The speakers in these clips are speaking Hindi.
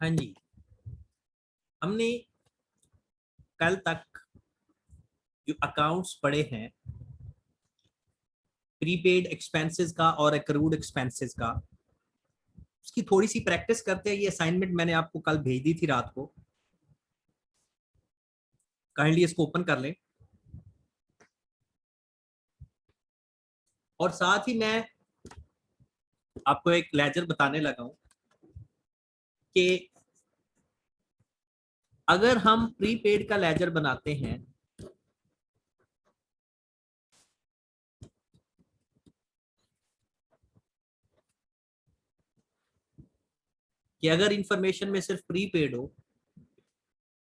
हाँ जी, हमने कल तक जो अकाउंट्स पढ़े हैं प्रीपेड एक्सपेंसेस का और एक्रूड एक्सपेंसेस का, उसकी थोड़ी सी प्रैक्टिस करते हैं। ये असाइनमेंट मैंने आपको कल भेज दी थी रात को, काइंडली इसको ओपन कर लें। और साथ ही मैं आपको एक लेजर बताने लगा हूं कि अगर हम प्रीपेड का लेजर बनाते हैं कि अगर इंफॉर्मेशन में सिर्फ प्रीपेड हो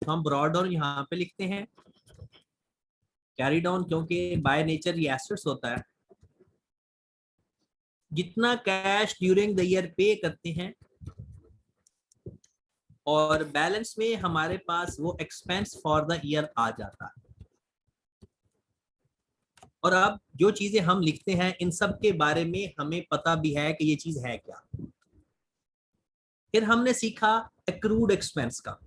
तो हम ब्रॉड डाउन यहाँ पे लिखते हैं, कैरी डाउन क्योंकि बाय नेचर ये एसेट्स होता है। जितना कैश ड्यूरिंग द ईयर पे करते हैं और बैलेंस में हमारे पास वो एक्सपेंस फॉर द ईयर आ जाता है। और अब जो चीजें हम लिखते हैं इन सब के बारे में हमें पता भी है कि ये चीज है क्या। फिर हमने सीखा एक्रूड एक्सपेंस का।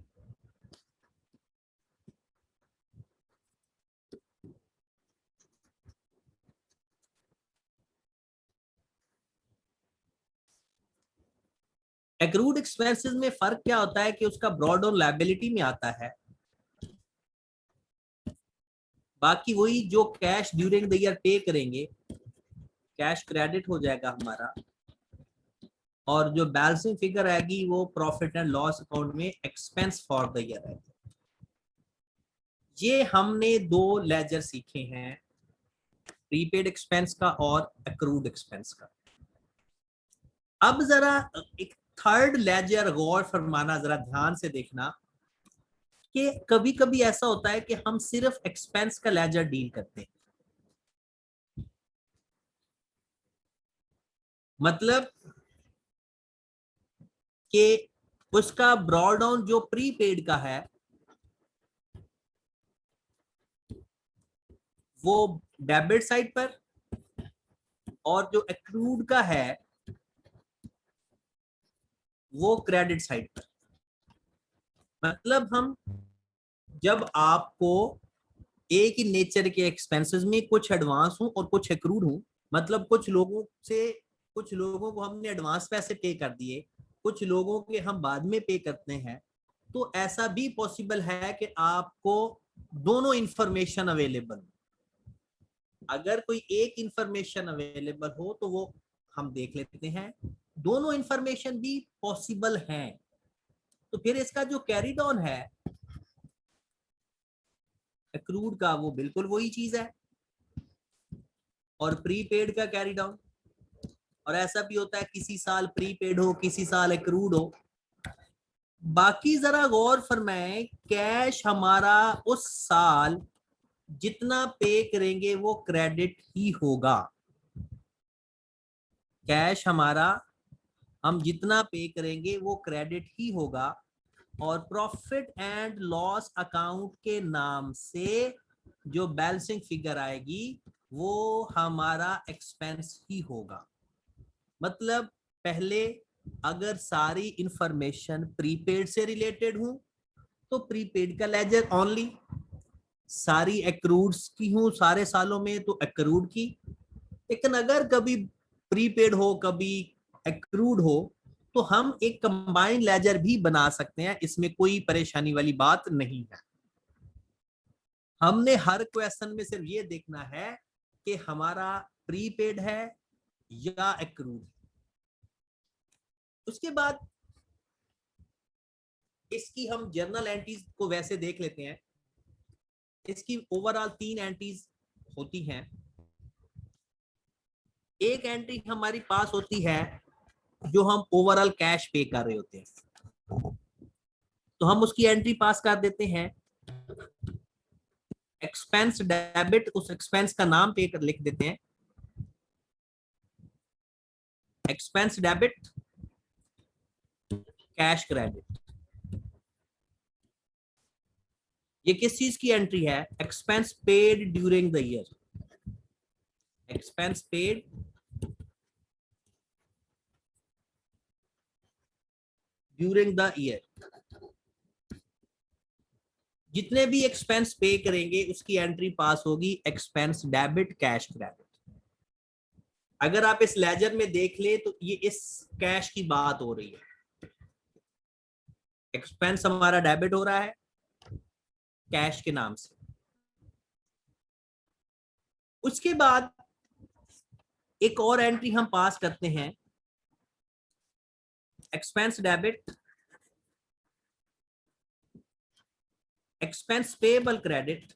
एक्रूड एक्सपेंसेस में फर्क क्या होता है कि उसका ब्रॉड ऑन लायबिलिटी में आता है, बाकी वही जो कैश ड्यूरिंग द ईयर पे करेंगे कैश क्रेडिट हो जाएगा हमारा, और जो बैलेंसिंग फिगर आएगी वो प्रॉफिट एंड लॉस अकाउंट में एक्सपेंस फॉर द ईयर आएगी। ये हमने दो लेजर सीखे हैं, प्रीपेड एक्सपेंस का और एक्रूड एक्सपेंस का। अब जरा एक थर्ड लेजर गौर फरमाना, जरा ध्यान से देखना कि कभी कभी ऐसा होता है कि हम सिर्फ एक्सपेंस का लेजर डील करते हैं। मतलब कि उसका ब्रॉड डाउन जो प्रीपेड का है वो डेबिट साइड पर, और जो एक्रूड का है वो क्रेडिट साइड पर। मतलब हम जब आपको एक ही नेचर के एक्सपेंसेस में कुछ एडवांस हूं और कुछ एक्रूड हूं, मतलब कुछ लोगों को हमने एडवांस पैसे पे कर दिए, कुछ लोगों के हम बाद में पे करते हैं, तो ऐसा भी पॉसिबल है कि आपको दोनों इंफॉर्मेशन अवेलेबल। अगर कोई एक इंफॉर्मेशन अवेलेबल हो तो वो हम देख लेते हैं, दोनों इंफॉर्मेशन भी पॉसिबल हैं, तो फिर इसका जो कैरी डाउन है एक्रूड का वो बिल्कुल वही चीज है, और प्रीपेड का कैरी डाउन। और ऐसा भी होता है किसी साल प्रीपेड हो किसी साल एक्रूड हो। बाकी जरा गौर फरमाएं, कैश हमारा उस साल जितना पे करेंगे वो क्रेडिट ही होगा। कैश हमारा हम जितना पे करेंगे वो क्रेडिट ही होगा, और प्रॉफिट एंड लॉस अकाउंट के नाम से जो बैलेंसिंग फिगर आएगी वो हमारा एक्सपेंस ही होगा। मतलब पहले अगर सारी इंफॉर्मेशन प्रीपेड से रिलेटेड हूं तो प्रीपेड का लेजर ओनली, सारी एक्रूड्स की हूं सारे सालों में तो एक्रूड की। लेकिन अगर कभी प्रीपेड हो कभी एक्रूड हो तो हम एक कंबाइंड लेजर भी बना सकते हैं, इसमें कोई परेशानी वाली बात नहीं है। हमने हर क्वेश्चन में सिर्फ ये देखना है कि हमारा प्रीपेड है या एक्रूड। उसके बाद इसकी हम जर्नल एंट्रीज को वैसे देख लेते हैं। इसकी ओवरऑल 3 एंट्रीज होती हैं। एक एंट्री हमारी पास होती है जो हम ओवरऑल कैश पे कर रहे होते हैं, तो हम उसकी एंट्री पास कर देते हैं। एक्सपेंस डेबिट, उस एक्सपेंस का नाम पे कर लिख देते हैं, एक्सपेंस डेबिट कैश क्रेडिट। ये किस चीज की एंट्री है? Expense paid during the year. Expense paid during the year. जितने भी एक्सपेंस पे करेंगे उसकी एंट्री पास होगी एक्सपेंस डेबिट कैश क्रेडिट। अगर आप इस लेजर में देख ले तो ये इस कैश की बात हो रही है। एक्सपेंस हमारा डेबिट हो रहा है कैश के नाम से। उसके बाद एक और एंट्री हम पास करते हैं, expense debit, expense payable credit.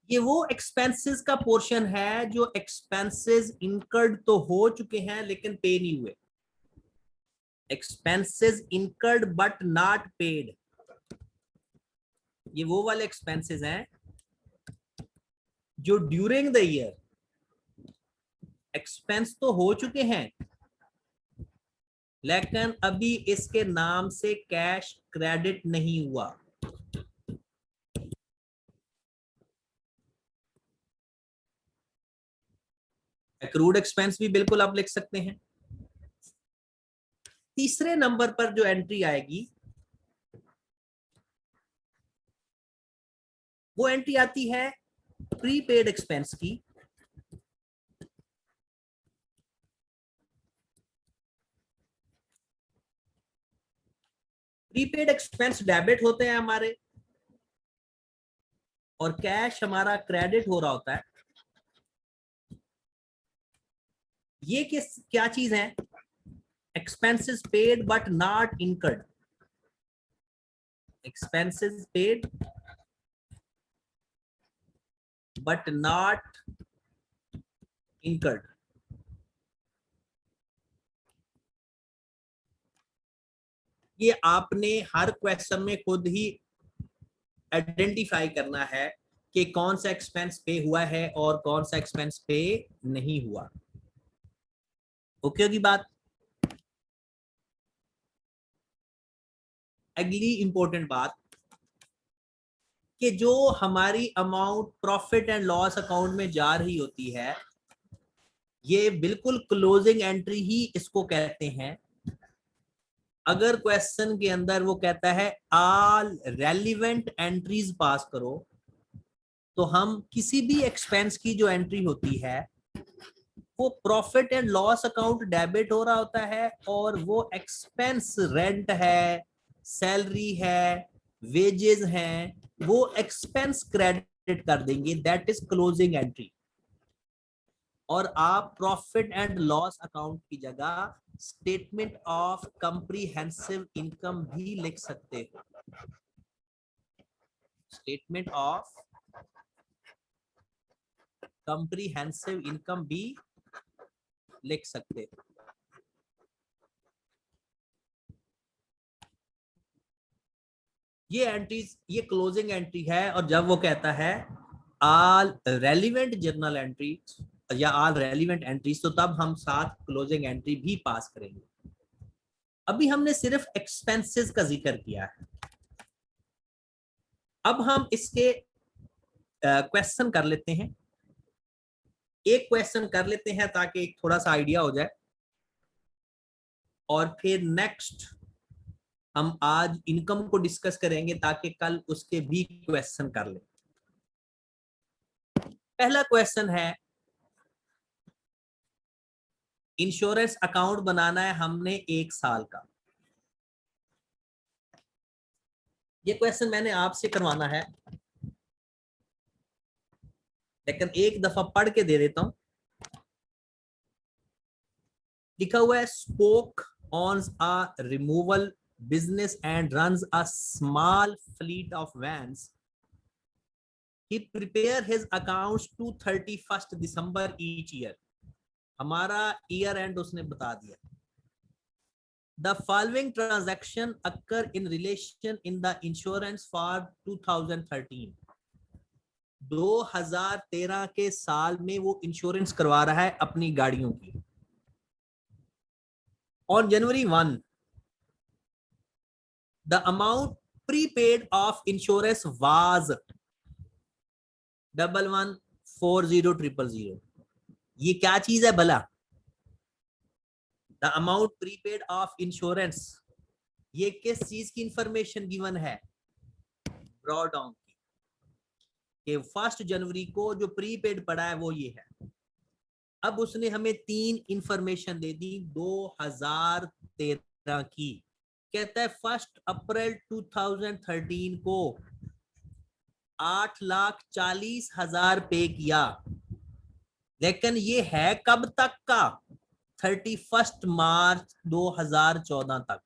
ये वो एक्सपेंसेस का पोर्शन है जो एक्सपेंसेस इनकर्ड तो हो चुके हैं लेकिन पे नहीं हुए। Expenses incurred but not paid, ये वो वाले एक्सपेंसेस हैं जो ड्यूरिंग द ईयर एक्सपेंस तो हो चुके हैं लेकिन अभी इसके नाम से कैश क्रेडिट नहीं हुआ। एक्रूड एक्सपेंस भी बिल्कुल आप लिख सकते हैं। तीसरे नंबर पर जो एंट्री आएगी वो एंट्री आती है प्रीपेड एक्सपेंस की। प्रीपेड एक्सपेंस डेबिट होते हैं हमारे और कैश हमारा क्रेडिट हो रहा होता है। ये क्या चीज है? Expenses paid but not incurred. Expenses paid but not incurred. ये आपने हर क्वेश्चन में खुद ही आइडेंटिफाई करना है कि कौन सा एक्सपेंस पे हुआ है और कौन सा एक्सपेंस पे नहीं हुआ। ओके होगी बात। अगली इंपॉर्टेंट बात कि जो हमारी amount profit and loss account में जा रही होती है ये बिल्कुल क्लोजिंग एंट्री ही इसको कहते हैं। अगर क्वेश्चन के अंदर वो कहता है ऑल रेलिवेंट एंट्रीज पास करो तो हम किसी भी एक्सपेंस की जो एंट्री होती है वो profit and loss account debit हो रहा होता है और वो एक्सपेंस रेंट है, सैलरी है, वेजेस हैं, वो एक्सपेंस क्रेडिट कर देंगे, दैट इज क्लोजिंग एंट्री। और आप प्रॉफिट एंड लॉस अकाउंट की जगह स्टेटमेंट ऑफ कंप्रीहेंसिव इनकम भी लिख सकते हो। स्टेटमेंट ऑफ कंप्रीहेंसिव इनकम भी लिख सकते हो। ये एंट्रीज, ये क्लोजिंग एंट्री है। और जब वो कहता है ऑल रेलिवेंट जर्नल एंट्रीज या ऑल रेलिवेंट एंट्रीज तो तब हम साथ क्लोजिंग एंट्री भी पास करेंगे। अभी हमने सिर्फ एक्सपेंसेस का जिक्र किया है। अब हम इसके क्वेश्चन कर लेते हैं। एक क्वेश्चन कर लेते हैं ताकि एक थोड़ा सा आइडिया हो जाए और फिर नेक्स्ट हम आज इनकम को डिस्कस करेंगे ताकि कल उसके भी क्वेश्चन कर लें। पहला क्वेश्चन है, इंश्योरेंस अकाउंट बनाना है हमने 1 साल का। ये क्वेश्चन मैंने आपसे करवाना है लेकिन एक दफा पढ़ के दे देता हूं। लिखा हुआ है स्पोक ऑन्स a removal business and runs a small fleet of vans. He prepare his accounts to 31st December each year. हमारा ईयर एंड उसने बता दिया। The following transaction occur in relation in the insurance for 2013. 2013 के साल में वो इंश्योरेंस करवा रहा है अपनी गाड़ियों की। On January 1, the amount prepaid of insurance was 11400000। ये क्या चीज है भला? The amount prepaid of insurance, ये किस चीज की इंफॉर्मेशन गिवन है? ड्रॉ डाउन की, कि 1 जनवरी को जो प्रीपेड पड़ा है वो ये है। अब उसने हमें 3 इंफॉर्मेशन दे दी 2013 की। कहता है 1 अप्रैल 2013 को 8,40,000 पे किया, लेकिन ये है कब तक का? 31 मार्च 2014 तक।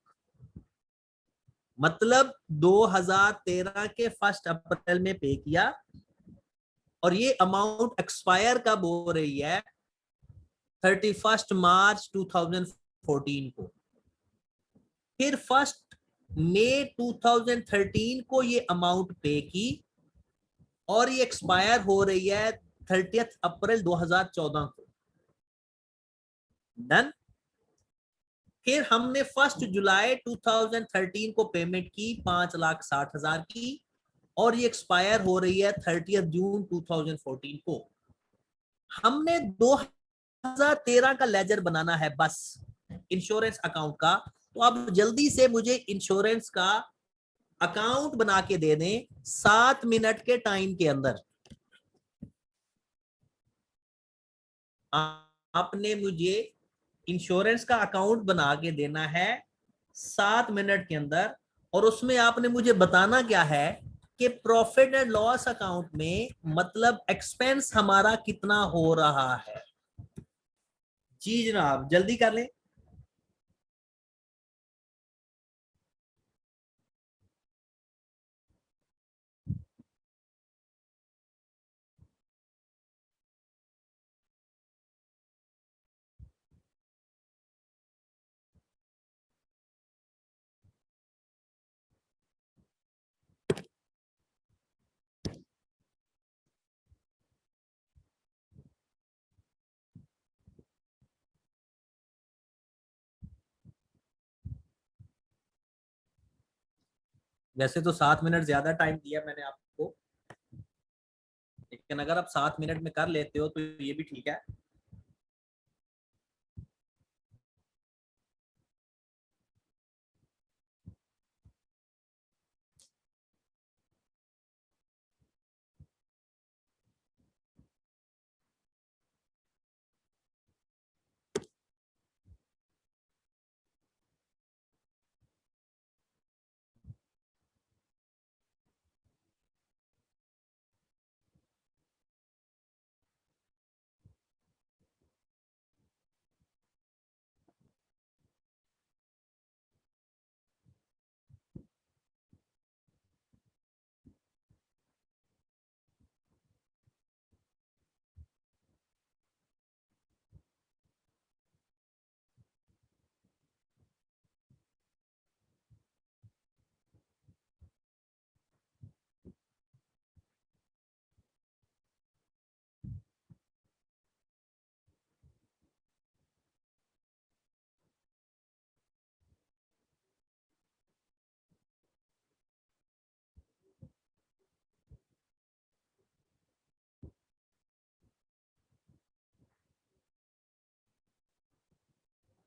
मतलब 2013 के 1 अप्रैल में पे किया, और ये अमाउंट एक्सपायर कब हो रही है? 31 मार्च 2014 को। फिर 1 मई 2013 को ये अमाउंट पे की, और ये एक्सपायर हो रही है 30 अप्रैल 2014 को। डन। फिर हमने 1 जुलाई 2013 को पेमेंट की 5,60,000 की, और ये एक्सपायर हो रही है 30 जून 2014 को। हमने 2013 का लेजर बनाना है बस, इंश्योरेंस अकाउंट का। तो अब जल्दी से मुझे इंश्योरेंस का अकाउंट बना के दे दें 7 मिनट के टाइम के अंदर। आपने मुझे इंश्योरेंस का अकाउंट बना के देना है 7 मिनट के अंदर, और उसमें आपने मुझे बताना क्या है कि प्रॉफिट एंड लॉस अकाउंट में मतलब एक्सपेंस हमारा कितना हो रहा है। जी जनाब, जल्दी कर लें। वैसे तो 7 मिनट ज्यादा टाइम दिया मैंने आपको, लेकिन अगर आप 7 मिनट में कर लेते हो तो ये भी ठीक है।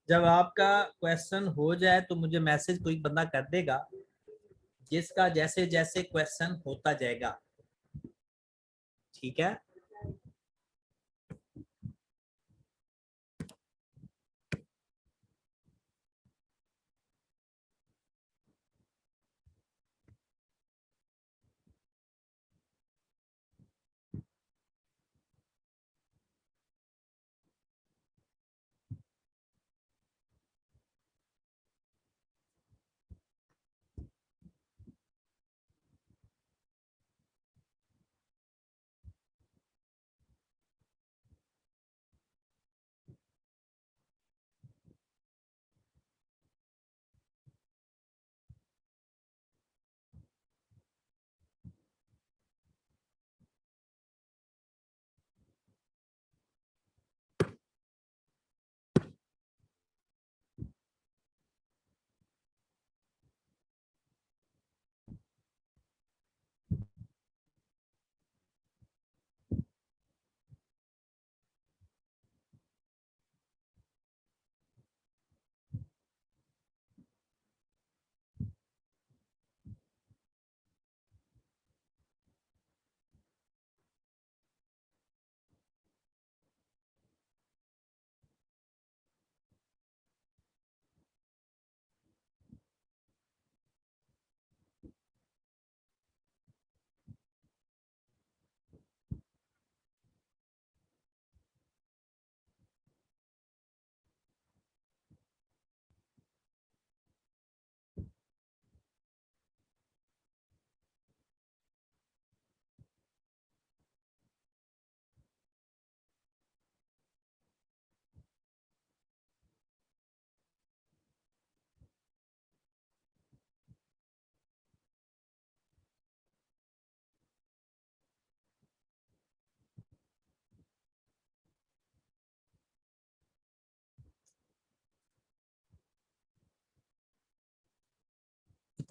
जब आपका क्वेश्चन हो जाए तो मुझे मैसेज कोई बंदा कर देगा, जिसका जैसे जैसे क्वेश्चन होता जाएगा। ठीक है।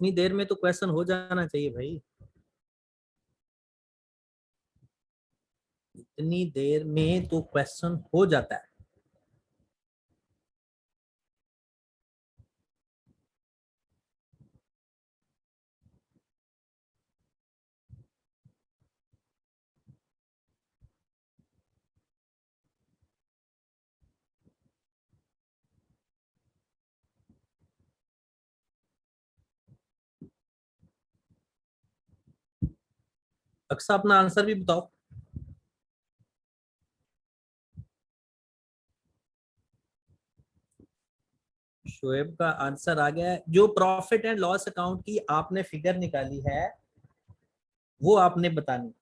इतनी देर में तो क्वेश्चन हो जाना चाहिए भाई, इतनी देर में तो क्वेश्चन हो जाता है। अक्सर अपना आंसर भी बताओ। शोएब का आंसर आ गया है। जो प्रॉफिट एंड लॉस अकाउंट की आपने फिगर निकाली है वो आपने बतानी।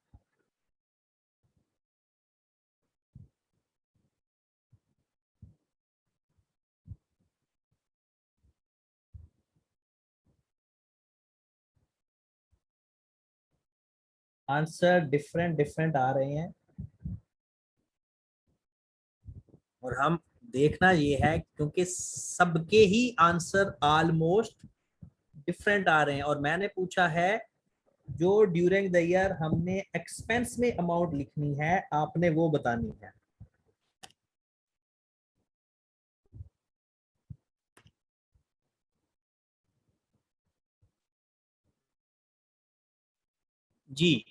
आंसर डिफरेंट डिफरेंट आ रहे हैं और हम देखना ये है क्योंकि सबके ही आंसर ऑलमोस्ट डिफरेंट आ रहे हैं, और मैंने पूछा है जो ड्यूरिंग द ईयर हमने एक्सपेंस में अमाउंट लिखनी है आपने वो बतानी है। जी,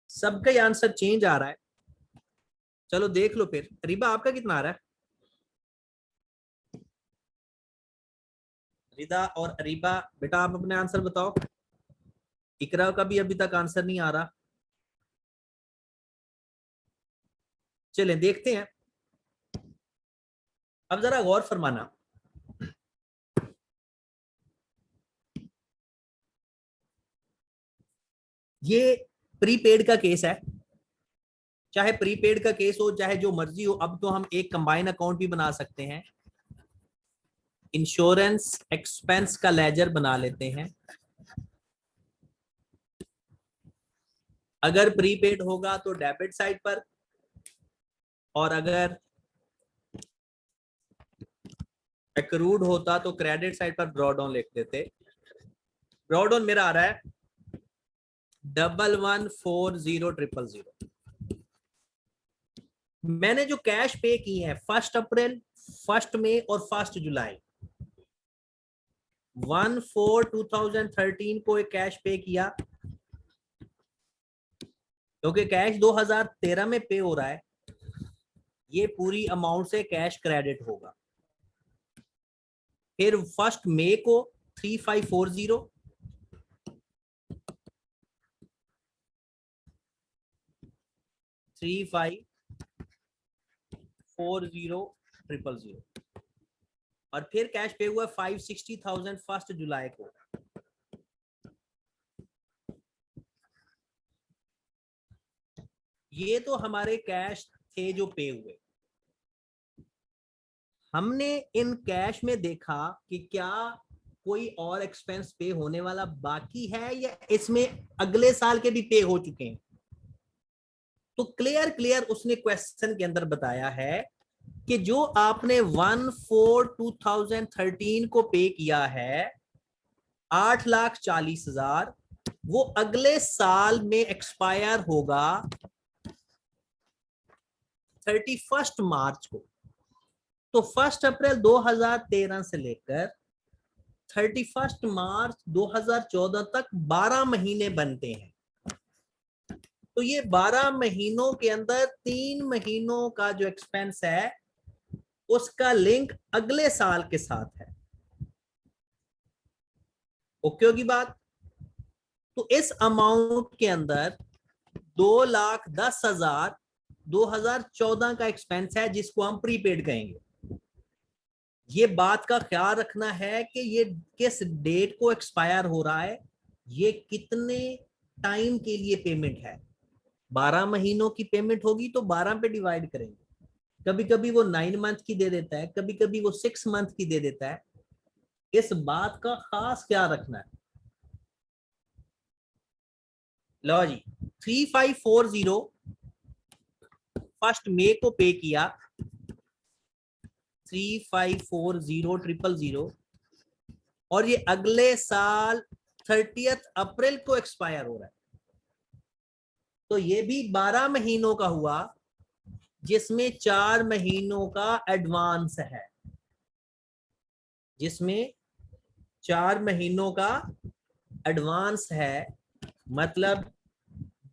सबका ही आंसर चेंज आ रहा है। चलो देख लो फिर, रिबा आपका कितना आ रहा है? रिदा और अरीबा, बेटा आप अपने आंसर बताओ। इकरा का भी अभी तक आंसर नहीं आ रहा। चलें देखते हैं। अब जरा गौर फरमाना, ये प्रीपेड का केस है। चाहे प्रीपेड का केस हो चाहे जो मर्जी हो, अब तो हम एक कंबाइन अकाउंट भी बना सकते हैं। इंश्योरेंस एक्सपेंस का लेजर बना लेते हैं। अगर प्रीपेड होगा तो डेबिट साइड पर, और अगर एक्रूड होता तो क्रेडिट साइड पर ड्रॉडाउन लिख देते। ड्रॉडाउन मेरा आ रहा है 11400000। मैंने जो कैश पे की है 1 अप्रैल, 1 मई और 1 जुलाई, 1/4/2013 को एक कैश पे किया क्योंकि कैश 2013 में पे हो रहा है, ये पूरी अमाउंट से कैश क्रेडिट होगा। फिर 1 मई को 3540, 354000, और फिर कैश पे हुआ 560,000 1 जुलाई को। ये तो हमारे कैश थे जो पे हुए। हमने इन कैश में देखा कि क्या कोई और एक्सपेंस पे होने वाला बाकी है या इसमें अगले साल के भी पे हो चुके हैं। तो क्लियर क्लियर उसने क्वेश्चन के अंदर बताया है कि जो आपने 1/4/2013 को पे किया है 8,40,000, वो अगले साल में एक्सपायर होगा 31 मार्च को। तो 1 अप्रैल 2013 से लेकर 31 मार्च 2014 तक 12 महीने बनते हैं। तो ये 12 महीनों के अंदर 3 महीनों का जो एक्सपेंस है उसका लिंक अगले साल के साथ है। ओके होगी बात? तो इस अमाउंट के अंदर 2,10,000 2014 का एक्सपेंस है जिसको हम प्रीपेड कहेंगे। ये बात का ख्याल रखना है कि ये किस डेट को एक्सपायर हो रहा है, ये कितने टाइम के लिए पेमेंट है। 12 महीनों की पेमेंट होगी तो 12 पे डिवाइड करेंगे। कभी कभी वो 9 मंथ की दे देता है, कभी कभी वो 6 मंथ की दे देता है। इस बात का खास ख्याल रखना है। लो जी, 3540 1 मई को पे किया, 3540,000 और ये अगले साल 30 अप्रैल को एक्सपायर हो रहा है, तो ये भी 12 महीनों का हुआ जिसमें 4 महीनों का एडवांस है, जिसमें 4 महीनों का एडवांस है, मतलब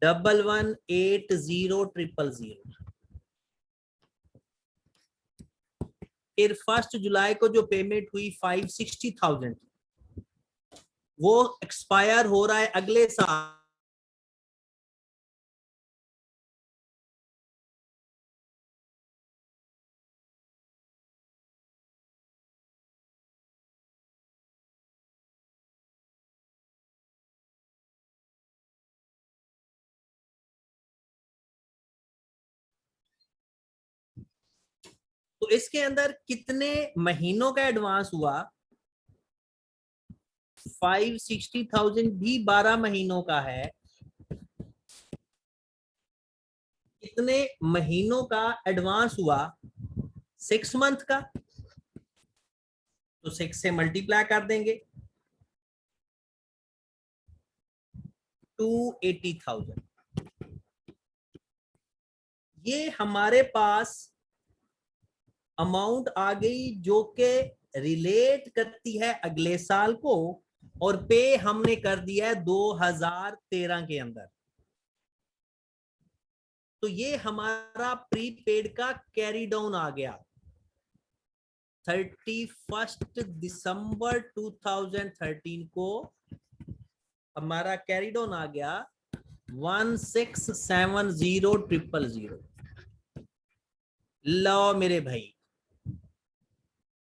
11,80,000। फिर 1 जुलाई को जो पेमेंट हुई 560,000, वो एक्सपायर हो रहा है अगले साल। तो इसके अंदर कितने महीनों का एडवांस हुआ? 560,000 भी 12 महीनों का है। कितने महीनों का एडवांस हुआ? 6 मंथ का, तो 6 से मल्टीप्लाई कर देंगे, 280,000। ये हमारे पास अमाउंट आ गई जो कि रिलेट करती है अगले साल को, और पे हमने कर दिया है 2013 के अंदर। तो ये हमारा प्रीपेड का कैरी डाउन आ गया। 31 दिसंबर 2013 को हमारा कैरी डाउन आ गया 1,67,000,000। लो मेरे भाई,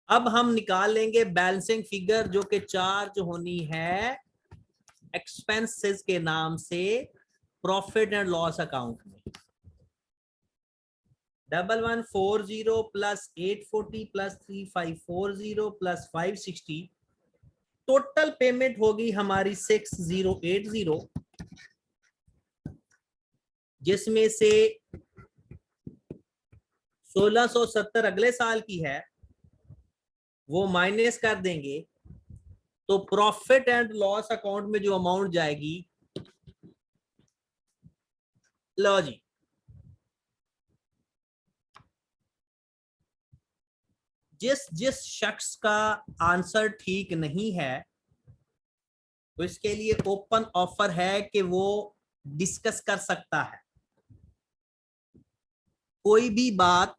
अब हम निकाल लेंगे बैलेंसिंग फिगर जो कि चार्ज होनी है एक्सपेंसेस के नाम से प्रॉफिट एंड लॉस अकाउंट में। 1140 plus 840 plus 3540 plus 560, total payment होगी हमारी 6080, जिसमें से 1670 अगले साल की है, वो माइनस कर देंगे, तो प्रॉफिट एंड लॉस अकाउंट में जो अमाउंट जाएगी, लो जी, जिस जिस शख्स का आंसर ठीक नहीं है तो इसके लिए ओपन ऑफर है कि वो डिस्कस कर सकता है कोई भी बात,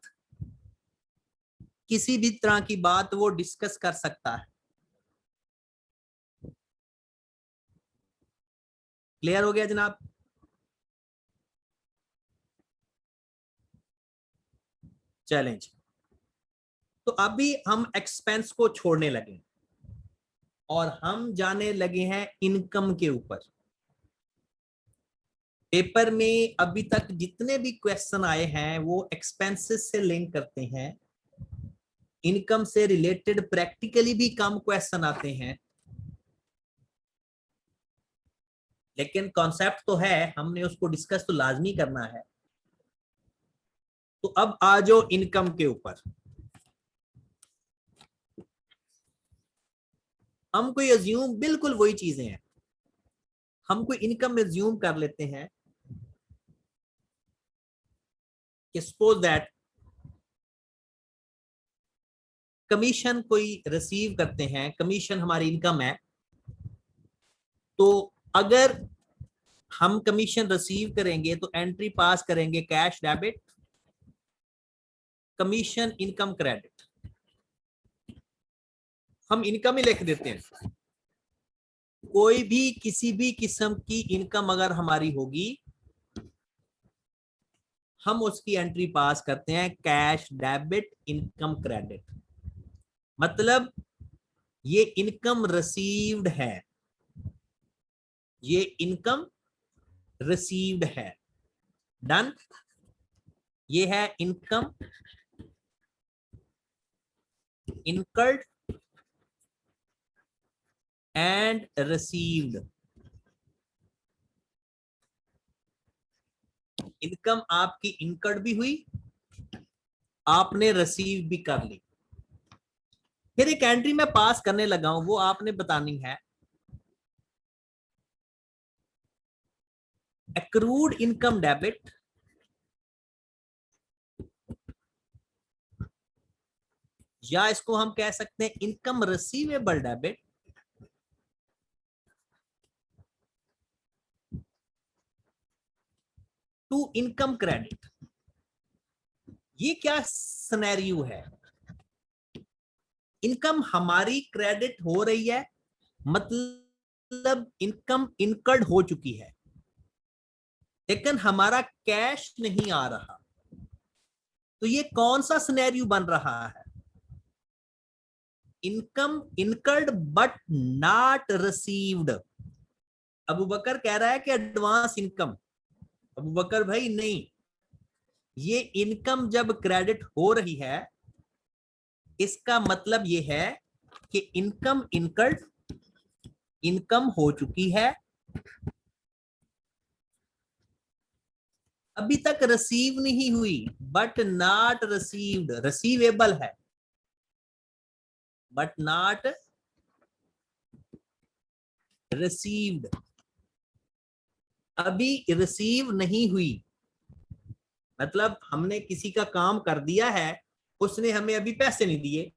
किसी भी तरह की बात वो डिस्कस कर सकता है। क्लियर हो गया जनाब? चलें जी, तो अभी हम एक्सपेंस को छोड़ने लगे और हम जाने लगे हैं इनकम के ऊपर। पेपर में अभी तक जितने भी क्वेश्चन आए हैं वो एक्सपेंसेस से लिंक करते हैं, इनकम से रिलेटेड प्रैक्टिकली भी कम क्वेश्चन आते हैं, लेकिन कॉन्सेप्ट तो है, हमने उसको डिस्कस तो लाजमी करना है। तो अब आ जाओ इनकम के ऊपर। हम कोई अज्यूम, बिल्कुल वही चीजें हैं, हम कोई इनकम में अज्यूम कर लेते हैं कि सपोज दैट कमीशन कोई रिसीव करते हैं, कमीशन हमारी इनकम है, तो अगर हम कमीशन रिसीव करेंगे तो एंट्री पास करेंगे cash debit, commission income credit, हम इनकम ही लिख देते हैं। कोई भी किसी भी किस्म की इनकम अगर हमारी होगी, हम उसकी एंट्री पास करते हैं कैश डेबिट इनकम क्रेडिट, मतलब ये इनकम रिसीव्ड है, ये इनकम रिसीव्ड है, डन। ये है income incurred and received. Income आपकी इनकर्ड भी हुई, आपने रिसीव भी कर ली। फिर एक एंट्री मैं पास करने लगा हूं, वो आपने बतानी है। एक्रूड इनकम डेबिट, या इसको हम कह सकते हैं income receivable debit, to income credit. ये क्या सिनेरियो है? इनकम हमारी क्रेडिट हो रही है, मतलब इनकम इनकर्ड हो चुकी है, लेकिन हमारा कैश नहीं आ रहा। तो ये कौन सा सिनेरियो बन रहा है? Income incurred but not received. Abu Bakar कह रहा है कि एडवांस इनकम। अबू बकर भाई नहीं, ये इनकम जब क्रेडिट हो रही है, इसका मतलब ये है कि इनकम इनकर्ड, इनकम हो चुकी है, अभी तक रिसीव नहीं हुई, बट नॉट रिसीव्ड, रिसीवेबल है बट नॉट रिसीव्ड, अभी रिसीव नहीं हुई। मतलब हमने किसी का काम कर दिया है, उसने हमें अभी पैसे नहीं दिए।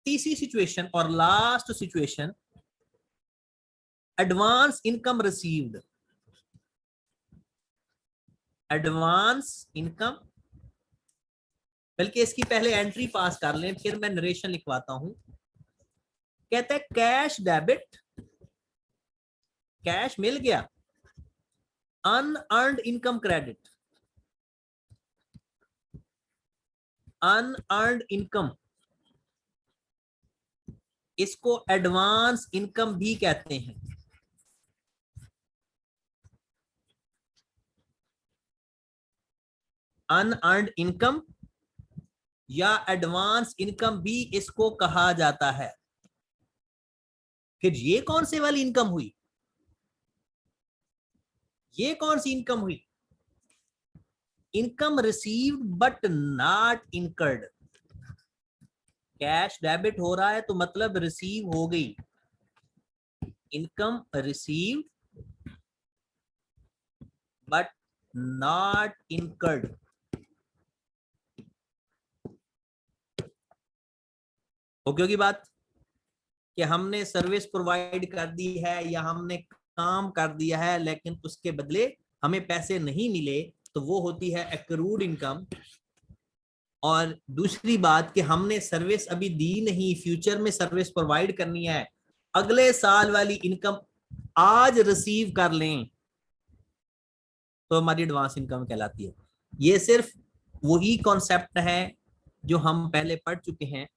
तीसरी सिचुएशन और last situation, advance income received. Advance income, बल्कि इसकी पहले एंट्री पास कर लें, फिर मैं नरेशन लिखवाता हूं। कहते हैं कैश डेबिट, कैश मिल गया, unearned income credit, unearned income, इसको एडवांस इनकम भी कहते हैं। अनअर्न्ड इनकम या एडवांस इनकम भी इसको कहा जाता है। फिर ये कौन से वाली इनकम हुई? ये कौन सी इनकम हुई? Income received but not incurred. Cash debit हो रहा है तो मतलब रिसीव हो गई, income received but not incurred. Okay होगी बात कि हमने सर्विस प्रोवाइड कर दी है या हमने काम कर दिया है, लेकिन उसके बदले हमें पैसे नहीं मिले, तो वो होती है एक्रूड इनकम। और दूसरी बात कि हमने सर्विस अभी दी नहीं, फ्यूचर में सर्विस प्रोवाइड करनी है, अगले साल वाली इनकम आज रिसीव कर लें, तो हमारी एडवांस इनकम कहलाती है। ये सिर्फ वही कॉन्सेप्ट है जो हम पहले पढ़ चुके हैं।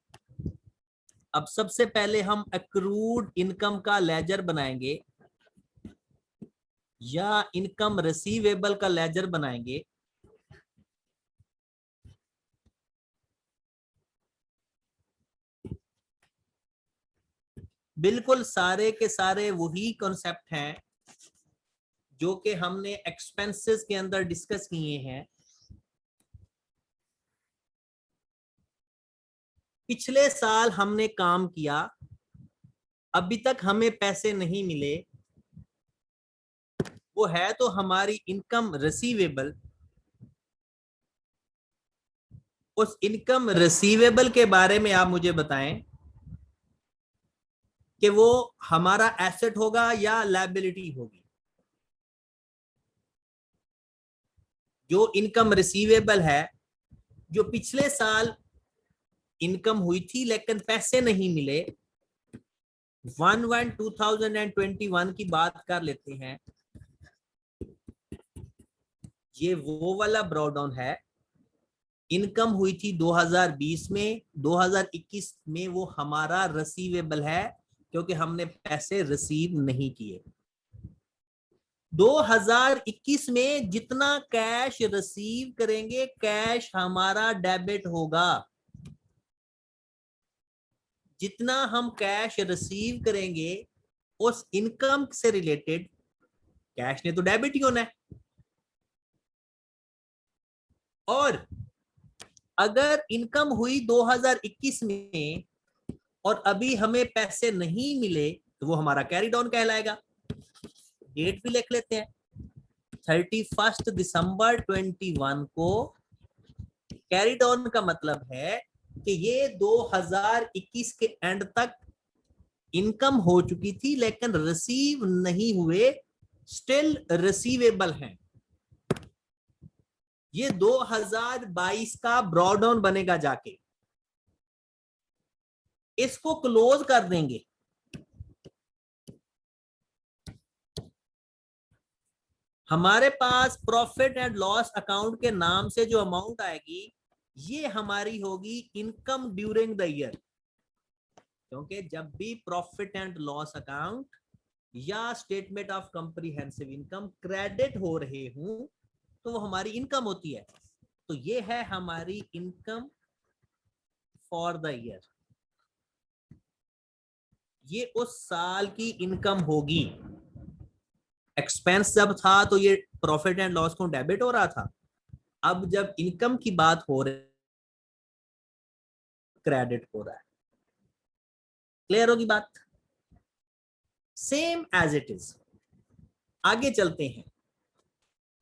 अब सबसे पहले हम एक्रूड इनकम का लेजर बनाएंगे या इनकम रिसीवेबल का लेजर बनाएंगे। बिल्कुल सारे के सारे वही कॉन्सेप्ट हैं जो कि हमने एक्सपेंसेस के अंदर डिस्कस किए हैं। पिछले साल हमने काम किया, अभी तक हमें पैसे नहीं मिले, वो है तो हमारी इनकम रिसीवेबल। उस इनकम रिसीवेबल के बारे में आप मुझे बताएं कि वो हमारा एसेट होगा या लायबिलिटी होगी। जो इनकम रिसीवेबल है, जो पिछले साल इनकम हुई थी लेकिन पैसे नहीं मिले, 1/1/2021 की बात कर लेते हैं, ये वो वाला ब्रॉडाउन है। इनकम हुई थी 2020 में, 2021 में वो हमारा रिसीवेबल है क्योंकि हमने पैसे रिसीव नहीं किए। 2021 में जितना कैश रिसीव करेंगे, कैश हमारा डेबिट होगा। जितना हम कैश रिसीव करेंगे उस इनकम से रिलेटेड कैश ने तो डेबिट ही होना है। और अगर इनकम हुई 2021 में और अभी हमें पैसे नहीं मिले तो वो हमारा कैरी डाउन कहलाएगा। डेट भी लिख लेते हैं, 31 दिसंबर 21 को कैरी डाउन का मतलब है कि ये 2021 के एंड तक इनकम हो चुकी थी लेकिन रिसीव नहीं हुए, स्टिल रिसीवेबल हैं। ये 2022 का ब्रॉड डाउन बनेगा, जाके इसको क्लोज कर देंगे। हमारे पास प्रॉफिट एंड लॉस अकाउंट के नाम से जो अमाउंट आएगी ये हमारी होगी इनकम ड्यूरिंग द ईयर, क्योंकि जब भी प्रॉफिट एंड लॉस अकाउंट या statement of comprehensive income credit हो रहे हूं तो वो हमारी इनकम होती है। तो ये है हमारी इनकम फॉर द ईयर, ये उस साल की इनकम होगी। एक्सपेंस जब था तो ये प्रॉफिट एंड लॉस को डेबिट हो रहा था, अब जब इनकम की बात हो रही क्रेडिट हो रहा है। क्लियर होगी बात? Same as it is. आगे चलते हैं,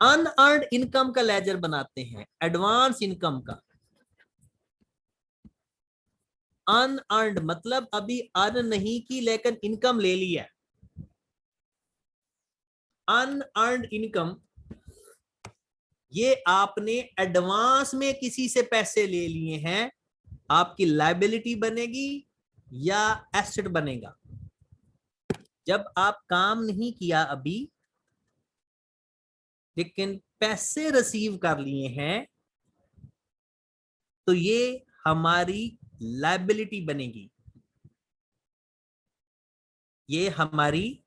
अनअर्न्ड इनकम का लेजर बनाते हैं, एडवांस इनकम का। अनअर्न्ड मतलब अभी अर्न नहीं की लेकिन इनकम ले ली है। अनअर्न्ड इनकम ये आपने एडवांस में किसी से पैसे ले लिए हैं, आपकी लायबिलिटी बनेगी या एसेट बनेगा। जब आप काम नहीं किया अभी लेकिन पैसे रिसीव कर लिए हैं तो ये हमारी लायबिलिटी बनेगी, ये हमारी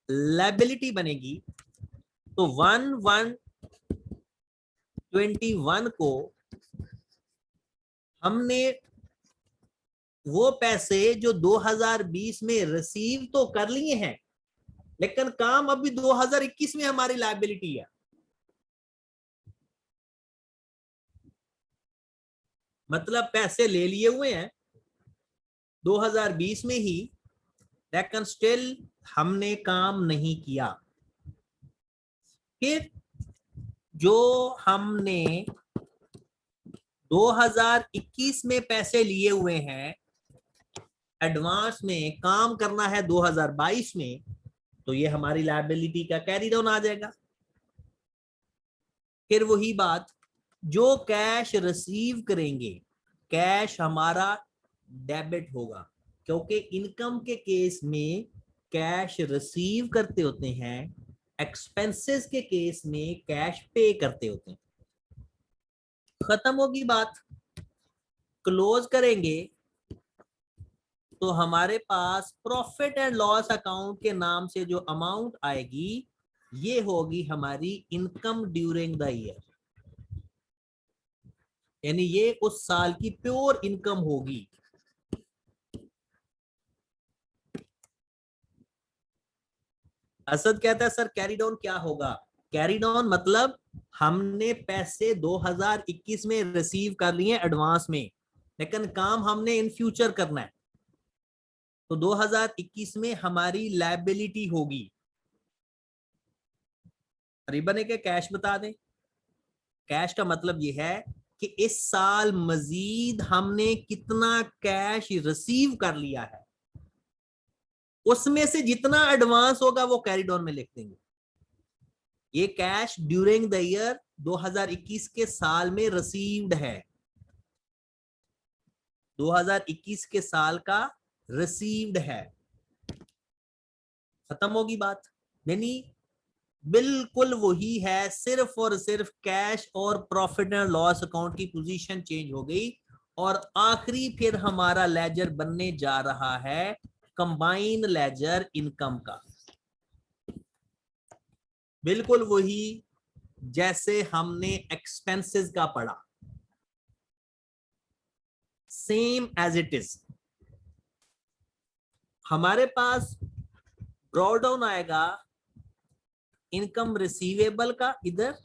लायबिलिटी बनेगी। तो 1/1/21 को हमने वो पैसे जो 2020 में रिसीव तो कर लिए हैं लेकिन काम अभी 2021 में हमारी लायबिलिटी है। मतलब पैसे ले लिए हुए हैं 2020 में ही लेकिन स्टिल हमने काम नहीं किया। फिर जो हमने 2021 में पैसे लिए हुए हैं, एडवांस में काम करना है 2022 में, तो ये हमारी लायबिलिटी का कैरी डाउन आ जाएगा। फिर वही बात, जो कैश रिसीव करेंगे कैश हमारा डेबिट होगा, क्योंकि इनकम के केस में कैश रिसीव करते होते हैं, एक्सपेंसेस के केस में कैश पे करते होते हैं। खत्म होगी बात, क्लोज करेंगे तो हमारे पास प्रॉफिट एंड लॉस अकाउंट के नाम से जो अमाउंट आएगी ये होगी हमारी इनकम ड्यूरिंग द ईयर, यानी ये उस साल की प्योर इनकम होगी। असद कहता है सर कैरी डाउन क्या होगा? कैरी डाउन मतलब हमने पैसे 2021 में रिसीव कर लिए एडवांस में लेकिन काम हमने इन फ्यूचर करना है, तो 2021 में हमारी लायबिलिटी होगी। करीबन है कि कैश बता दें? कैश का मतलब ये है कि इस साल मजीद हमने कितना कैश रिसीव कर लिया है, उसमें से जितना एडवांस होगा वो कैरी डाउन में लिख देंगे। ये कैश ड्यूरिंग द ईयर 2021 के साल में रिसीव्ड है, 2021 के साल का रिसीव्ड है। खत्म होगी बात। यानी बिल्कुल वही है, सिर्फ और सिर्फ कैश और प्रॉफिट एंड लॉस अकाउंट की पोजीशन चेंज हो गई और आखिरी फिर हमारा लेजर बनने जा रहा है कंबाइन लेजर इनकम का। बिल्कुल वही जैसे हमने एक्सपेंसेस का पढ़ा, सेम एज इट इज। हमारे पास ड्रॉ डाउन आएगा इनकम रिसीवेबल का इधर,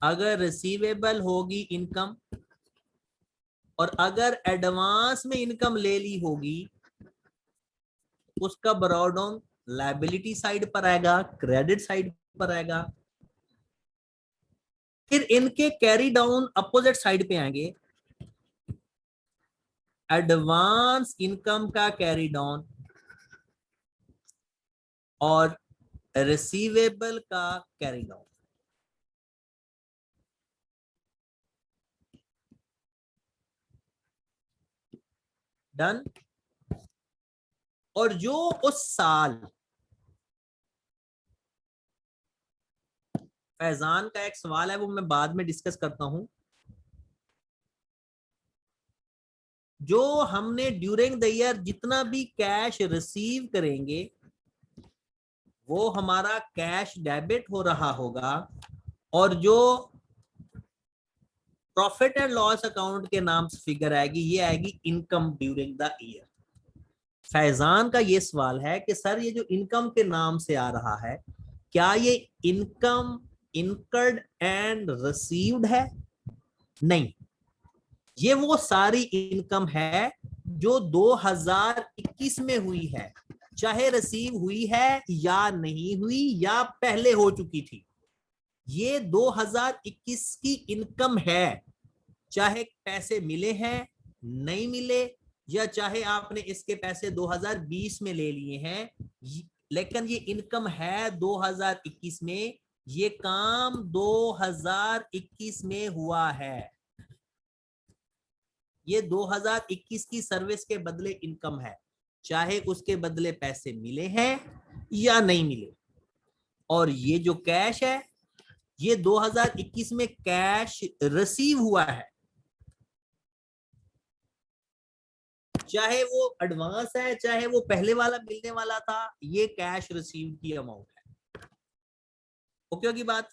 अगर रिसीवेबल होगी इनकम और अगर एडवांस में इनकम ले ली होगी, उसका ब्रॉ डाउन लायबिलिटी साइड पर आएगा, क्रेडिट साइड पर आएगा। फिर इनके कैरी डाउन अपोजिट साइड पे आएंगे, एडवांस इनकम का कैरी डाउन और रिसीवेबल का कैरी डाउन। डन। और जो उस साल फैजान का एक सवाल है, वो मैं बाद में डिस्कस करता हूं। जो हमने ड्यूरिंग द ईयर जितना भी कैश रिसीव करेंगे, वो हमारा कैश डेबिट हो रहा होगा, और जो प्रॉफिट एंड लॉस अकाउंट के नाम से फिगर आएगी, ये आएगी income during the year. Faizan का ये सवाल है कि सर ये जो इनकम के नाम से आ रहा है, क्या ये इनकम इनकर्ड एंड रिसीव्ड है? नहीं, ये वो सारी इनकम है जो 2021 में हुई है, चाहे रिसीव हुई है या नहीं हुई या पहले हो चुकी थी। ये 2021 की इनकम है, चाहे पैसे मिले हैं, नहीं मिले, या चाहे आपने इसके पैसे 2020 में ले लिए हैं, लेकिन ये इनकम है 2021 में। ये काम 2021 में हुआ है। ये 2021 की सर्विस के बदले इनकम है, चाहे उसके बदले पैसे मिले हैं या नहीं मिले। और ये जो कैश है, ये 2021 में कैश रिसीव हुआ है, चाहे वो एडवांस है चाहे वो पहले वाला मिलने वाला था, ये कैश रिसीव की अमाउंट है। ओके होगी बात?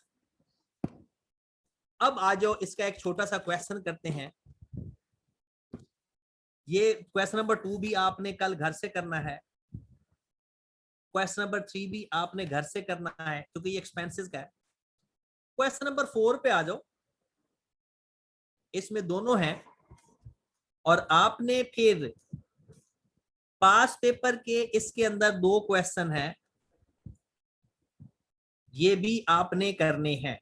अब आ जाओ, इसका एक छोटा सा क्वेश्चन करते हैं। ये क्वेश्चन नंबर 2 भी आपने कल घर से करना है, क्वेश्चन नंबर 3 भी आपने घर से करना है, क्योंकि ये एक्सपेंसेस का है। क्वेश्चन नंबर 4 पे आ जाओ, इसमें दोनों हैं, और आपने फिर पास पेपर के इसके अंदर 2 क्वेश्चन हैं, ये भी आपने करने हैं।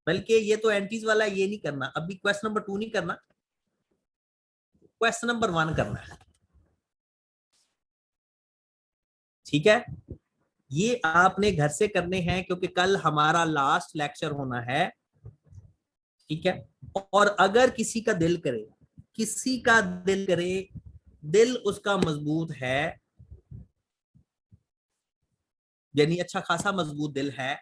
बल्कि ये तो एंटीज वाला, ये नहीं करना अभी, क्वेश्चन नंबर 2 नहीं करना, क्वेश्चन नंबर 1 करना है। ठीक है, ये आपने घर से करने हैं, क्योंकि कल हमारा लास्ट लेक्चर होना है। ठीक है, और अगर किसी का दिल करे, किसी का दिल करे, दिल उसका मजबूत है, यानी अच्छा खासा मजबूत दिल है,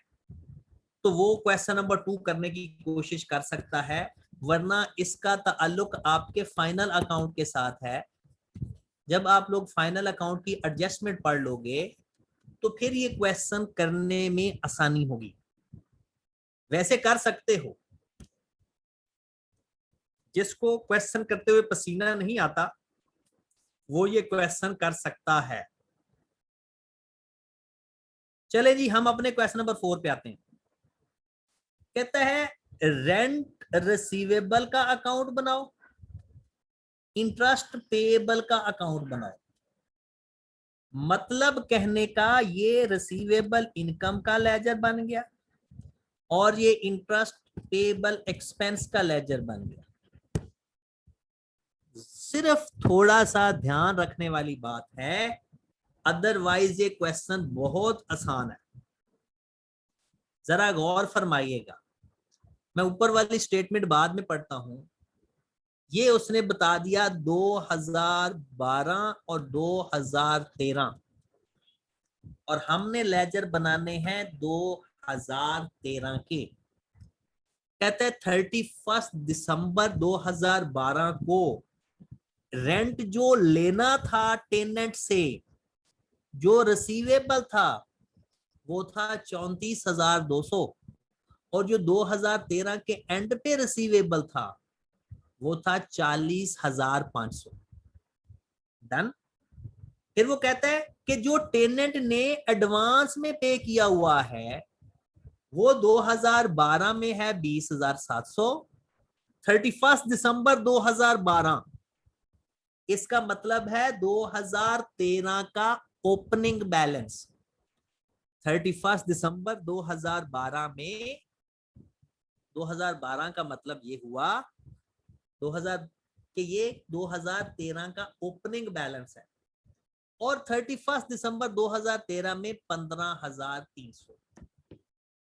तो वो क्वेश्चन नंबर 2 करने की कोशिश कर सकता है, वरना इसका ताल्लुक आपके फाइनल अकाउंट के साथ है। जब आप लोग फाइनल अकाउंट की एडजस्टमेंट पढ़ लोगे, तो फिर ये क्वेश्चन करने में आसानी होगी। वैसे कर सकते हो, जिसको क्वेश्चन करते हुए पसीना नहीं आता, वो ये क्वेश्चन कर सकता है। चले जी, हम अपने क्वेश्चन नंबर 4 पे आते हैं। कहता है रेंट रिसीवेबल का अकाउंट बनाओ, इंटरेस्ट पेएबल का अकाउंट बनाओ। मतलब कहने का, ये रिसीवेबल इनकम का लेजर बन गया और ये इंटरेस्ट पेएबल एक्सपेंस का लेजर बन गया। सिर्फ थोड़ा सा ध्यान रखने वाली बात है, अदरवाइज ये क्वेश्चन बहुत आसान है। जरा गौर फरमाइएगा, मैं ऊपर वाली स्टेटमेंट बाद में पढ़ता हूं। ये उसने बता दिया 2012 और 2013, और हमने लेजर बनाने हैं 2013 के। कहते हैं 31 दिसंबर 2012 को रेंट जो लेना था टेनेंट से, जो रिसीवेबल था, वो था 34,200, और जो 2013 के एंड पे रिसीवेबल था, वो था 40,500। डन। फिर वो कहता है कि जो टेनेंट ने एडवांस में पे किया हुआ है, वो 2012 में है 20,700, 31 दिसंबर 2012, इसका मतलब है 2013 का ओपनिंग बैलेंस। 31 दिसंबर 2012 में, 2012 का मतलब ये हुआ 2000 के, ये 2013 का ओपनिंग बैलेंस है, और 31 दिसंबर 2013 में 15,300।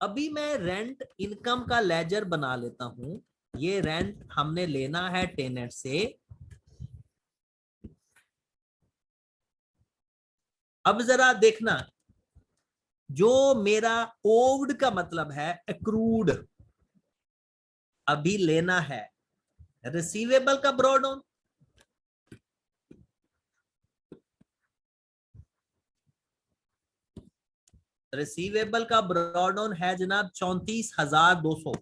अभी मैं रेंट इनकम का लेजर बना लेता हूं। ये रेंट हमने लेना है टेनेंट से। अब जरा देखना, जो मेरा ओव्ड का मतलब है एक्रूड, अभी लेना है रिसीवेबल का ब्रॉडाउन। रिसीवेबल का ब्रॉडाउन है जनाब 34,200,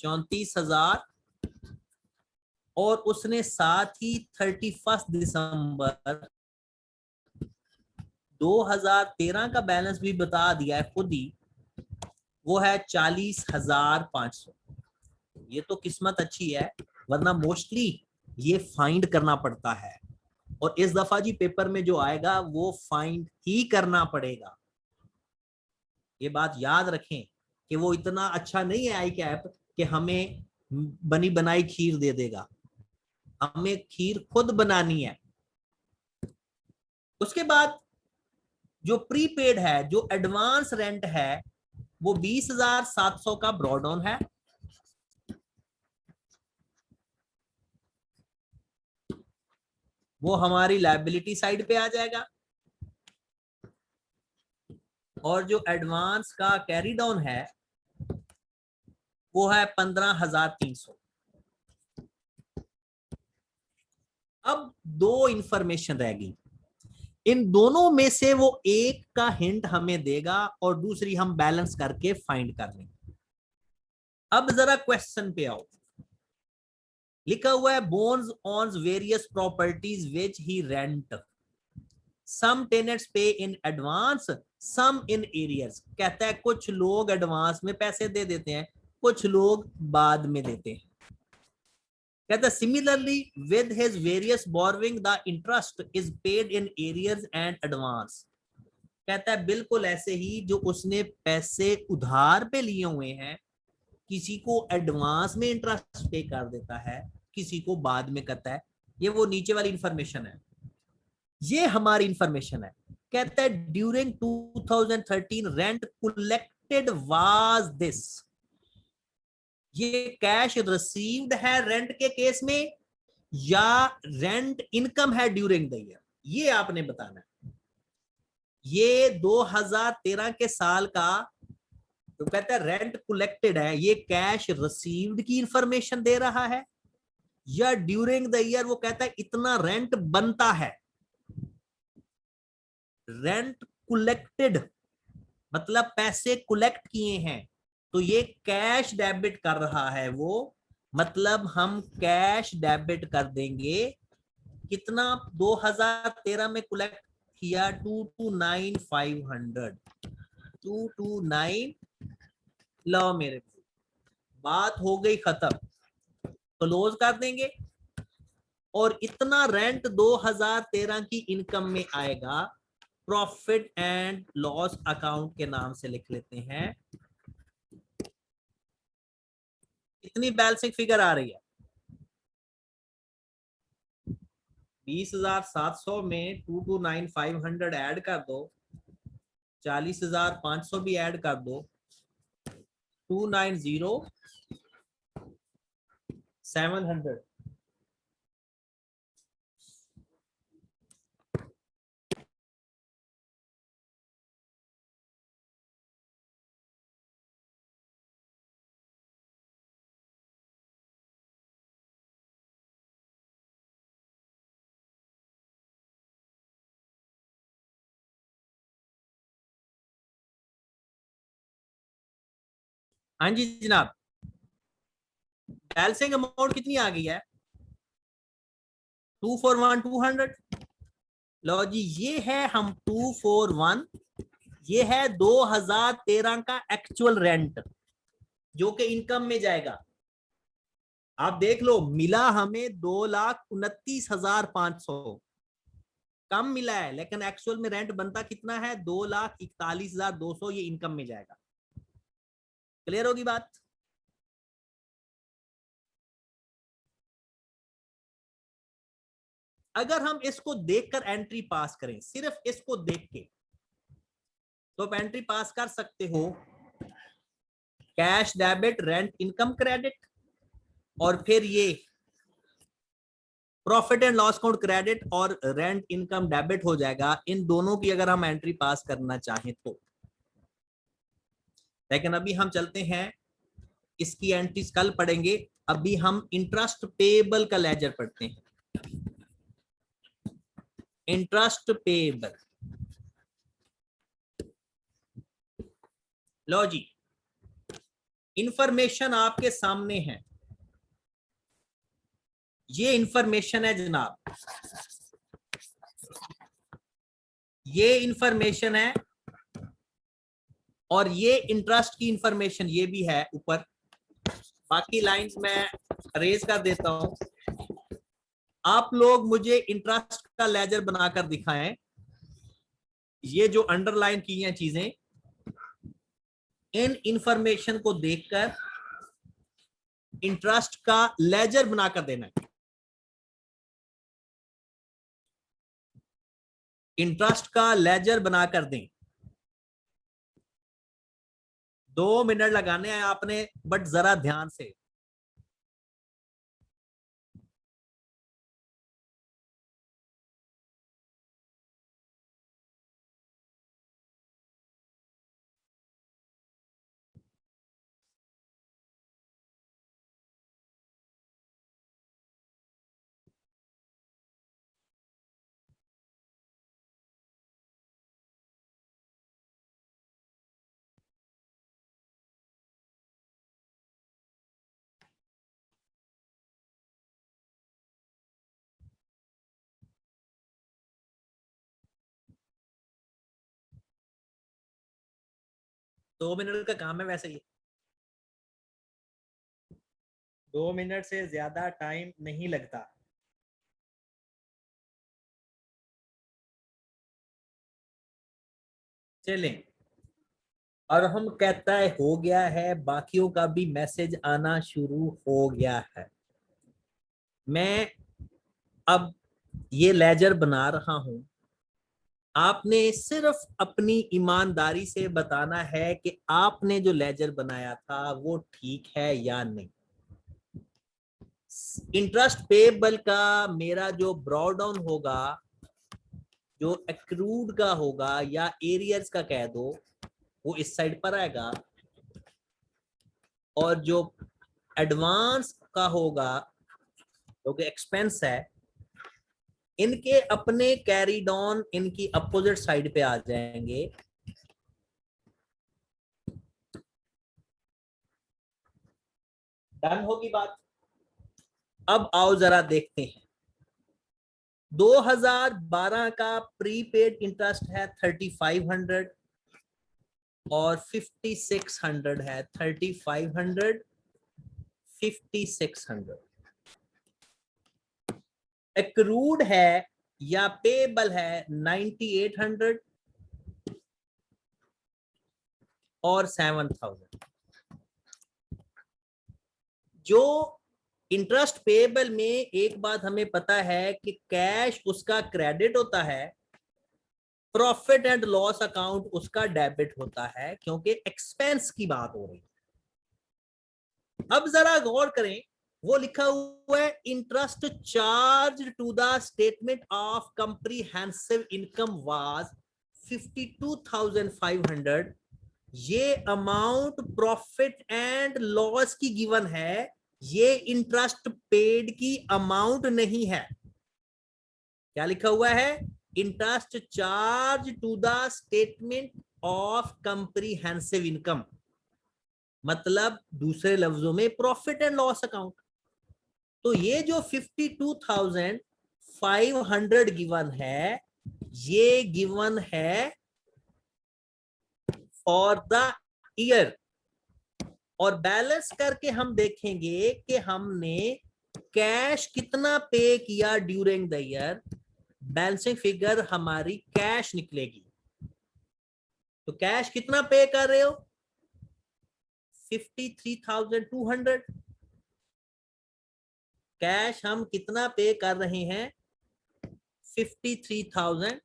34,000, और उसने साथ ही 31 दिसंबर 2013 का बैलेंस भी बता दिया है खुद ही, वो है 40,500। ये तो किस्मत अच्छी है, वरना मोस्टली ये फाइंड करना पड़ता है, और इस दफा जी पेपर में जो आएगा वो फाइंड ही करना पड़ेगा। ये बात याद रखें कि वो इतना अच्छा नहीं है आई कैप कि हमें बनी बनाई खीर दे देगा, हमें खीर खुद बनानी है। उसके बाद जो प्रीपेड है, जो एडवांस रेंट है, वो 20,700 का ब्रॉडाउन है। वो हमारी लायबिलिटी साइड पे आ जाएगा, और जो एडवांस का कैरी डाउन है वो है 15,300। अब दो इंफॉर्मेशन रह गई, इन दोनों में से वो एक का हिंट हमें देगा और दूसरी हम बैलेंस करके फाइंड कर लेंगे। अब जरा क्वेश्चन पे आओ। लिखा हुआ है owns on various properties which he rent, some tenants pay in advance some in arrears. कहता है कुछ लोग एडवांस में पैसे दे देते हैं, कुछ लोग बाद में देते हैं। कहता है similarly with his various borrowing the interest is paid in arrears and advance. कहता है बिल्कुल ऐसे ही जो उसने पैसे उधार पे लिए हुए हैं, किसी को एडवांस में इंटरेस्ट पे कर देता है, किसी को बाद में करता है। ये वो नीचे वाली इंफॉर्मेशन है, ये हमारी इंफॉर्मेशन है। कहता है during 2013 rent collected was this. ये कैश रिसीव्ड है रेंट के केस में, या रेंट इनकम है ड्यूरिंग द ईयर, ये आपने बताना है। ये 2013 के साल का, तो कहता है रेंट कलेक्टेड है, ये कैश रिसीव्ड की इंफॉर्मेशन दे रहा है, या ड्यूरिंग द ईयर वो कहता है इतना रेंट बनता है। रेंट कलेक्टेड मतलब पैसे कलेक्ट किए हैं, तो ये कैश डेबिट कर रहा है वो, मतलब हम कैश डेबिट कर देंगे। कितना 2013 में कलेक्ट किया? 229,500, 229। लो मेरे, बात हो गई खत्म, क्लोज कर देंगे। और इतना रेंट 2013 की इनकम में आएगा, प्रॉफिट एंड लॉस अकाउंट के नाम से लिख लेते हैं। कितनी बैलेंसिंग फिगर आ रही है? 20,700 में 229,500 ऐड कर दो, 40,500 भी ऐड कर दो, 290,700। हाँ जी जनाब, बैलेंसिंग अमाउंट कितनी आ गई है? 241,200। लो जी, ये है हम 241, ये है 2013 का एक्चुअल रेंट जो कि इनकम में जाएगा। आप देख लो, मिला हमें 2,29,500, कम मिला है, लेकिन एक्चुअल में रेंट बनता कितना है, 2,41,200, ये इनकम में जाएगा। क्लियर होगी बात? अगर हम इसको देखकर एंट्री पास करें, सिर्फ इसको देख के, तो आप एंट्री पास कर सकते हो cash debit, rent income credit, और फिर ये profit and loss account credit और रेंट इनकम डेबिट हो जाएगा। इन दोनों की अगर हम एंट्री पास करना चाहें तो। लेकिन अभी हम चलते हैं, इसकी एंट्रीज कल पढ़ेंगे। अभी हम इंटरेस्ट पेएबल का लेजर पढ़ते हैं। इंटरेस्ट पेएबल, लो जी, इंफॉर्मेशन आपके सामने है, ये इंफॉर्मेशन है जनाब, ये इंफॉर्मेशन है, और ये इंटरेस्ट की इंफॉर्मेशन ये भी है ऊपर। बाकी लाइंस मैं रेज कर देता हूं। आप लोग मुझे इंटरेस्ट का लेजर बनाकर दिखाएं। ये जो अंडरलाइन की हैं चीजें, इन इंफॉर्मेशन को देखकर इंटरेस्ट का लेजर बनाकर देना है। इंटरेस्ट का लेजर बनाकर दें। 2 मिनट लगाने हैं आपने, बट जरा ध्यान से। दो मिनट का काम है वैसे, ये 2 मिनट से ज्यादा टाइम नहीं लगता। चलें, और हम कहता है हो गया है, बाकियों का भी मैसेज आना शुरू हो गया है। मैं अब ये लेजर बना रहा हूं, आपने सिर्फ अपनी ईमानदारी से बताना है कि आपने जो लेजर बनाया था वो ठीक है या नहीं। इंटरेस्ट पेएबल का मेरा जो ब्रॉड डाउन होगा, जो एक्रूड का होगा या एरियर्स का कह दो, वो इस साइड पर आएगा, और जो एडवांस का होगा जो कि एक्सपेंस है, इनके अपने कैरी डाउन इनकी अपोजिट साइड पे आ जाएंगे। डन होगी बात? अब आओ जरा देखते हैं। 2012 का प्रीपेड इंटरेस्ट है 3500 और 5600 है। 3500, 5600 एक्रूड है या पेबल है 9800 और 7000। जो इंटरेस्ट पेएबल में एक बात हमें पता है कि कैश उसका क्रेडिट होता है, प्रॉफिट एंड लॉस अकाउंट उसका डेबिट होता है, क्योंकि एक्सपेंस की बात हो रही है। अब जरा गौर करें, वो लिखा हुआ है interest charge to the statement of comprehensive income was 52,500। ये अमाउंट प्रॉफिट एंड लॉस की गिवन है, ये इंटरेस्ट पेड की अमाउंट नहीं है। क्या लिखा हुआ है? Interest charge to the statement of comprehensive income, मतलब दूसरे लफ्जों में प्रॉफिट एंड लॉस अकाउंट। तो ये जो 52,500 गिवन है, ये गिवन है फॉर द ईयर, और बैलेंस करके हम देखेंगे कि हमने कैश कितना पे किया during the year. Balancing figure हमारी कैश निकलेगी। तो कैश कितना पे कर रहे हो? 53,200। कैश हम कितना पे कर रहे हैं? 53,000।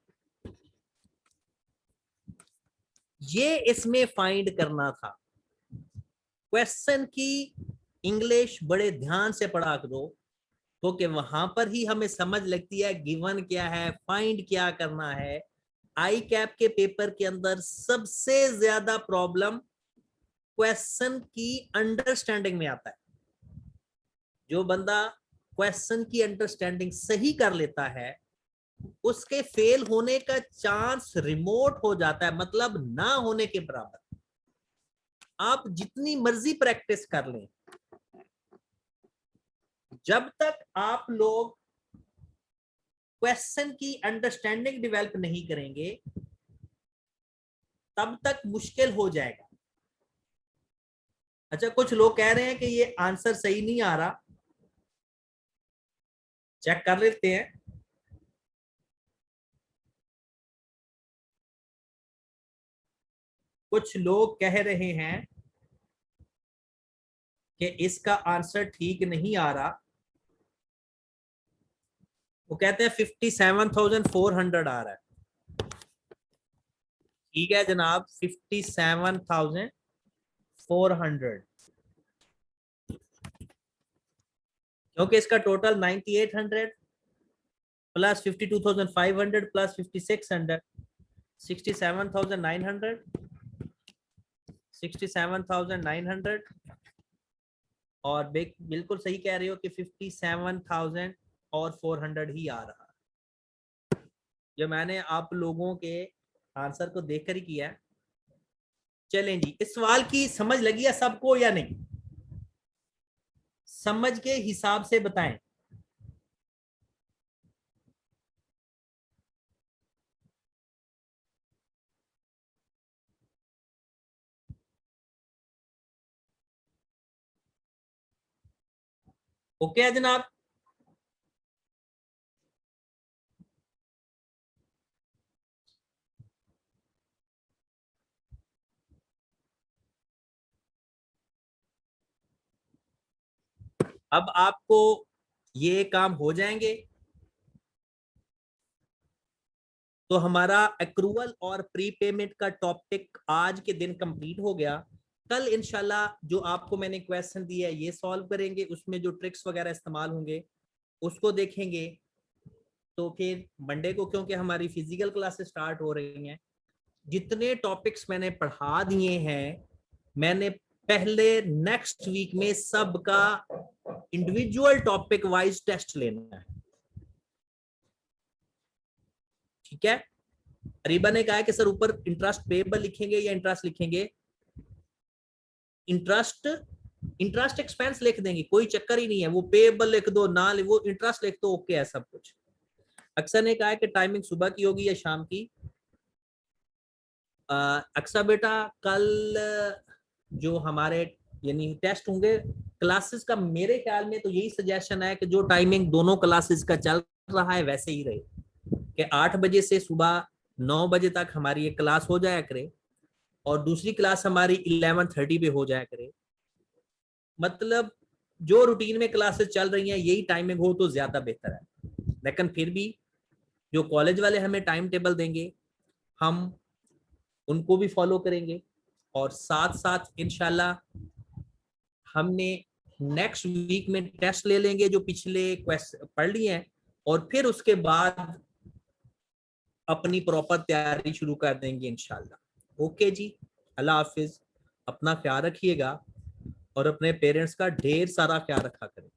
ये इसमें फाइंड करना था। क्वेश्चन की इंग्लिश बड़े ध्यान से पढ़ा करो, क्योंकि वहां पर ही हमें समझ लगती है गिवन क्या है, फाइंड क्या करना है। आई कैप के पेपर के अंदर सबसे ज्यादा प्रॉब्लम क्वेश्चन की अंडरस्टैंडिंग में आता है। जो बंदा क्वेश्चन की अंडरस्टैंडिंग सही कर लेता है, उसके फेल होने का चांस रिमोट हो जाता है, मतलब ना होने के बराबर। आप जितनी मर्जी प्रैक्टिस कर लें, जब तक आप लोग क्वेश्चन की अंडरस्टैंडिंग डेवलप नहीं करेंगे, तब तक मुश्किल हो जाएगा। अच्छा, कुछ लोग कह रहे हैं कि ये आंसर सही नहीं आ रहा, चेक कर लेते हैं। कुछ लोग कह रहे हैं कि इसका आंसर ठीक नहीं आ रहा। वो कहते हैं 57,400 आ रहा है। ठीक है जनाब, 57,400, क्योंकि इसका टोटल 9800 प्लस 52,500 प्लस 5600, 67,900, 67,900। और बिल्कुल सही कह रहे हो कि 57,400 ही आ रहा। जो मैंने आप लोगों के आंसर को देखकर ही किया है। चलें जी, इस सवाल की समझ लगी है सबको या नहीं? समझ के हिसाब से बताएं। ओके है जनाब? अब आपको ये काम हो जाएंगे तो हमारा एक्रूवल और प्री पेमेंट का टॉपिक आज के दिन कंप्लीट हो गया। कल इंशाल्लाह जो आपको मैंने क्वेश्चन दिया है ये सॉल्व करेंगे, उसमें जो ट्रिक्स वगैरह इस्तेमाल होंगे उसको देखेंगे। तो फिर मंडे को, क्योंकि हमारी फिजिकल क्लासेस स्टार्ट हो रही हैं, जितने टॉपिक्स मैंने पढ़ा दिए हैं, मैंने पहले नेक्स्ट वीक में सबका इंडिविजुअल टॉपिक वाइज टेस्ट लेना है। ठीक है? अरीबा ने कहा है कि सर ऊपर इंटरेस्ट पेएबल लिखेंगे या इंटरेस्ट लिखेंगे? इंटरेस्ट एक्सपेंस लिख देंगे, कोई चक्कर ही नहीं है। वो पेएबल लिख दो ना, वो इंटरेस्ट लिख दो, ओके है सब कुछ। अक्सर ने कहा है कि टाइमिंग सुबह की होगी या शाम की? अक्सर बेटा, कल जो हमारे यानी टेस्ट होंगे क्लासेस का, मेरे ख्याल में तो यही सजेशन है कि जो टाइमिंग दोनों क्लासेस का चल रहा है वैसे ही रहे, कि 8 बजे से सुबह 9 बजे तक हमारी एक क्लास हो जाया करे और दूसरी क्लास हमारी 11:30 पे हो जाया करे। मतलब जो रूटीन में क्लासेस चल रही हैं यही टाइमिंग हो तो ज्यादा बेहतर है। लेकिन फिर भी जो कॉलेज वाले हमें टाइम टेबल देंगे हम उनको भी फॉलो करेंगे, और साथ साथ इंशाल्लाह हमने नेक्स्ट वीक में टेस्ट ले लेंगे जो पिछले क्वेश्चन पढ़ लिए हैं, और फिर उसके बाद अपनी प्रॉपर तैयारी शुरू कर देंगे इंशाल्लाह। ओके जी, अल्लाह हाफिज, अपना ख्याल रखिएगा और अपने पेरेंट्स का ढेर सारा ख्याल रखा करें।